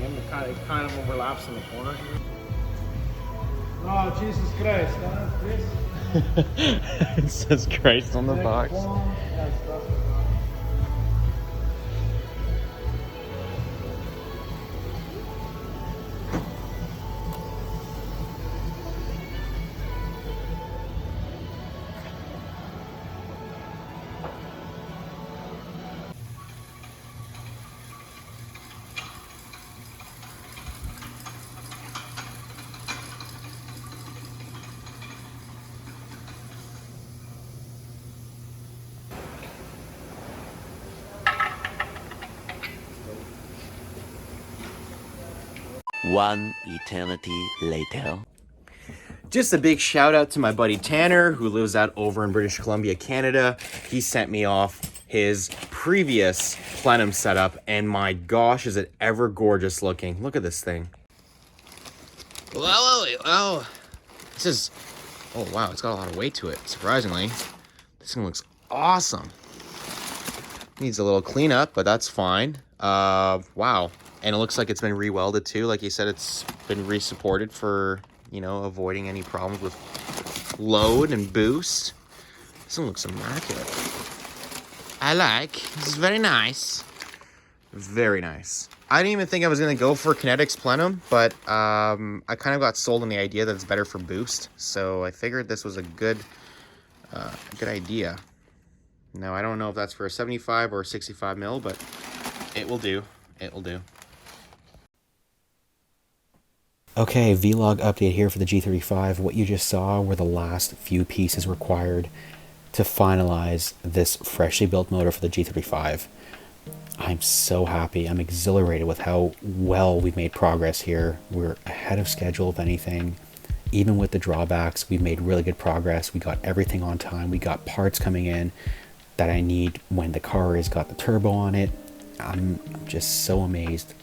in. It kind of overlaps in the corner here. Oh, Jesus Christ, Chris. It says Christ on the box. One eternity later. Just a big shout out to my buddy Tanner, who lives out over in British Columbia, Canada. He sent me off his previous plenum setup, and my gosh, is it ever gorgeous looking. Look at this thing. Whoa. This is, oh wow, it's got a lot of weight to it, surprisingly. This thing looks awesome. Needs a little cleanup, but that's fine. Wow. And it looks like it's been re-welded too. Like you said, it's been re-supported for, you know, avoiding any problems with load and boost. This one looks immaculate. I like. This is very nice. Very nice. I didn't even think I was going to go for Kinetics Plenum, but I kind of got sold on the idea that it's better for boost. So I figured this was a good idea. Now, I don't know if that's for a 75 or a 65 mil, but it will do. It will do. Okay, vlog update here for the G35. What you just saw were the last few pieces required to finalize this freshly built motor for the G35. I'm so happy. I'm exhilarated with how well we've made progress here. We're ahead of schedule, if anything. Even with the drawbacks, we've made really good progress. We got everything on time. We got parts coming in that I need when the car has got the turbo on it. I'm just so amazed.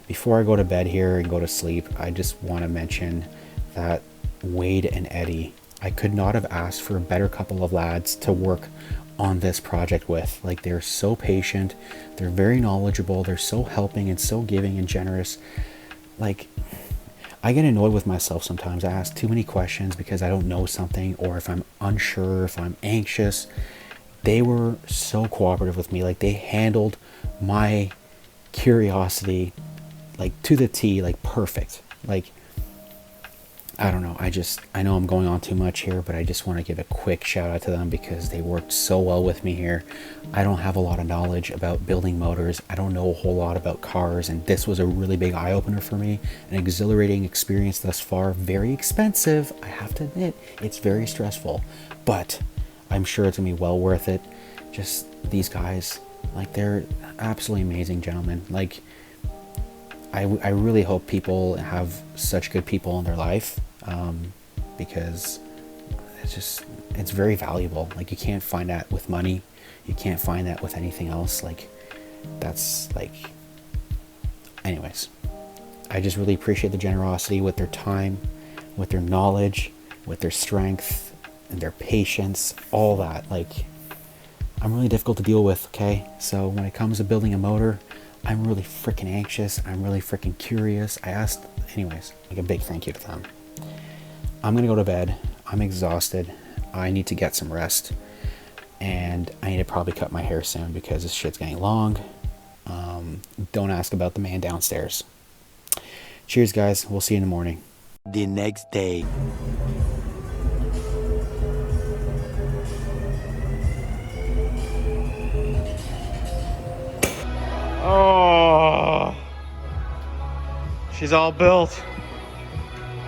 Before I go to bed here and go to sleep, I just want to mention that Wade and Eddy, I could not have asked for a better couple of lads to work on this project with. Like, they're so patient, they're very knowledgeable, they're so helping and so giving and generous. Like, I get annoyed with myself sometimes. I ask too many questions because I don't know something, or if I'm unsure, if I'm anxious. They were so cooperative with me. Like, they handled my curiosity like to the T, like perfect. Like, I don't know, I know I'm going on too much here, but I just want to give a quick shout out to them because they worked so well with me here. I don't have a lot of knowledge about building motors. I don't know a whole lot about cars, and this was a really big eye-opener for me. An exhilarating experience thus far. Very expensive, I have to admit. It's very stressful, but I'm sure it's gonna be well worth it. Just these guys, like, they're absolutely amazing gentlemen. Like, I really hope people have such good people in their life, because it's very valuable. Like, you can't find that with money. You can't find that with anything else. Like, that's like, anyways, I just really appreciate the generosity with their time, with their knowledge, with their strength and their patience, all that. Like, I'm really difficult to deal with, okay? So when it comes to building a motor, I'm really freaking anxious. I'm really freaking curious. Anyways, like, a big thank you to them. I'm gonna go to bed. I'm exhausted. I need to get some rest. And I need to probably cut my hair soon because this shit's getting long. Don't ask about the man downstairs. Cheers, guys. We'll see you in the morning. The next day. Oh, she's all built.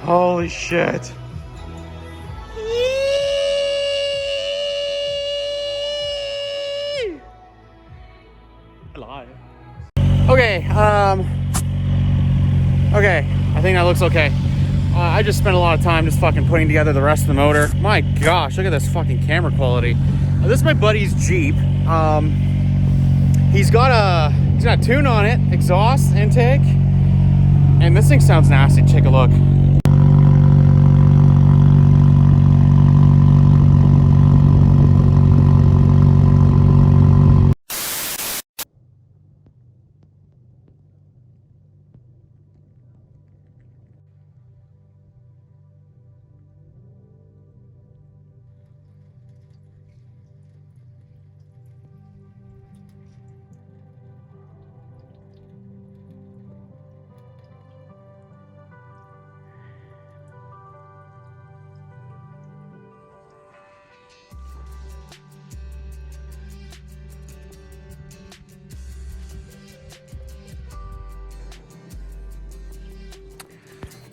Holy shit. Okay, okay, I think that looks okay. I just spent a lot of time just fucking putting together the rest of the motor. My gosh, look at this fucking camera quality. This is my buddy's Jeep. He's got a tune on it, exhaust intake, and this thing sounds nasty. Take a look.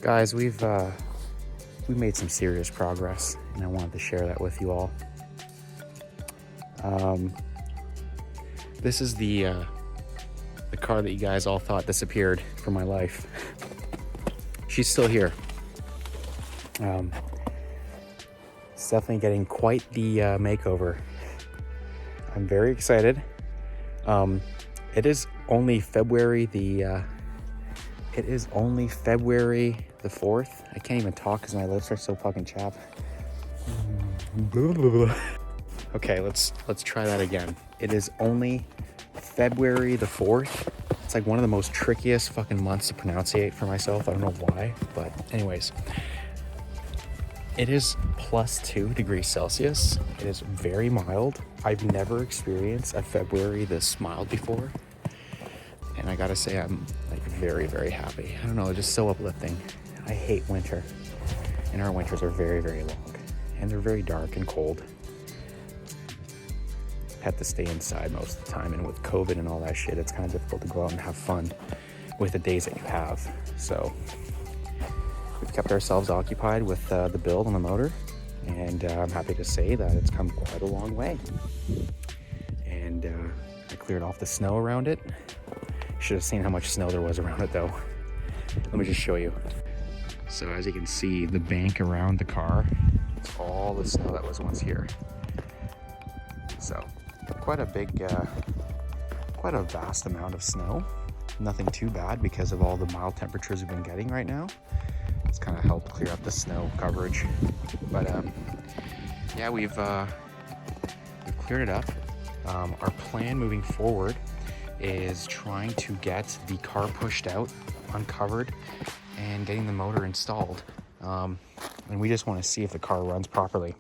Guys, we made some serious progress, and I wanted to share that with you all. This is the car that you guys all thought disappeared from my life. She's still here. It's definitely getting quite the makeover. I'm very excited. It is only February the 4th. I can't even talk because my lips are so fucking chapped. Okay, let's try that again. It is only February the 4th. It's like one of the most trickiest fucking months to pronunciate for myself. I don't know why, but anyways. It is +2 degrees Celsius. It is very mild. I've never experienced a February this mild before. And I gotta say, I'm like very, very happy. I don't know, it's just so uplifting. I hate winter. And our winters are very, very long. And they're very dark and cold. Have to stay inside most of the time, and with COVID and all that shit, it's kind of difficult to go out and have fun with the days that you have. So we've kept ourselves occupied with the build on the motor, and I'm happy to say that it's come quite a long way. And I cleared off the snow around it. Should have seen how much snow there was around it though. Let me just show you. So as you can see, the bank around the car, it's all the snow that was once here. So quite a vast amount of snow. Nothing too bad because of all the mild temperatures we've been getting right now. It's kind of helped clear up the snow coverage. But yeah, we've cleared it up. Our plan moving forward is trying to get the car pushed out, uncovered, and getting the motor installed. And we just want to see if the car runs properly.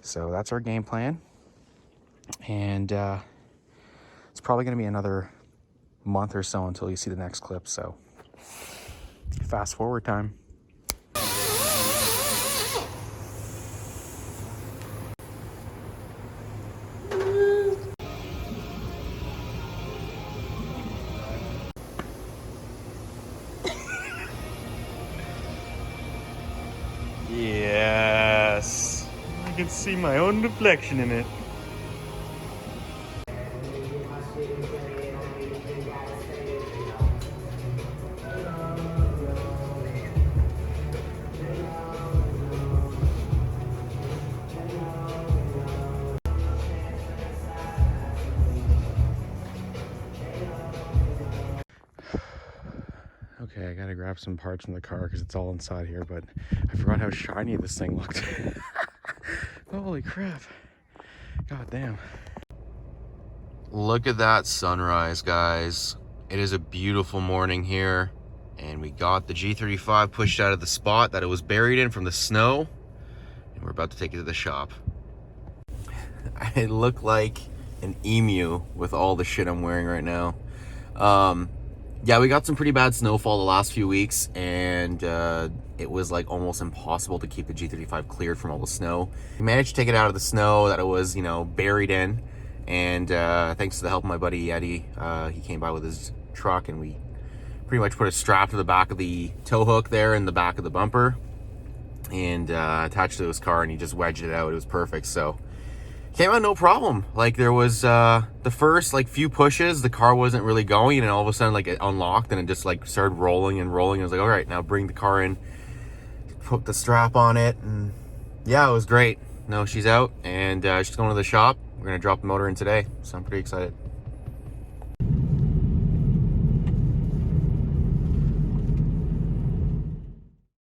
So that's our game plan. And it's probably going to be another month or so until you see the next clip. So fast forward time. Yes, I can see my own reflection in it. Okay, I gotta grab some parts from the car because it's all inside here, but I forgot how shiny this thing looked. Holy crap. God damn. Look at that sunrise, guys. It is a beautiful morning here, and we got the G35 pushed out of the spot that it was buried in from the snow, and we're about to take it to the shop. I look like an emu with all the shit I'm wearing right now. Yeah, we got some pretty bad snowfall the last few weeks, and it was like almost impossible to keep the G35 cleared from all the snow. We managed to take it out of the snow that it was, you know, buried in, and thanks to the help of my buddy Eddy, he came by with his truck, and we pretty much put a strap to the back of the tow hook there in the back of the bumper, and attached to his car, and he just wedged it out. It was perfect. So came out no problem. Like there was the first like few pushes, the car wasn't really going, and all of a sudden like it unlocked and it just like started rolling and rolling. I was like, all right, now bring the car in, put the strap on it, and yeah, it was great. No, she's out, and she's going to the shop. We're gonna drop the motor in today, so I'm pretty excited.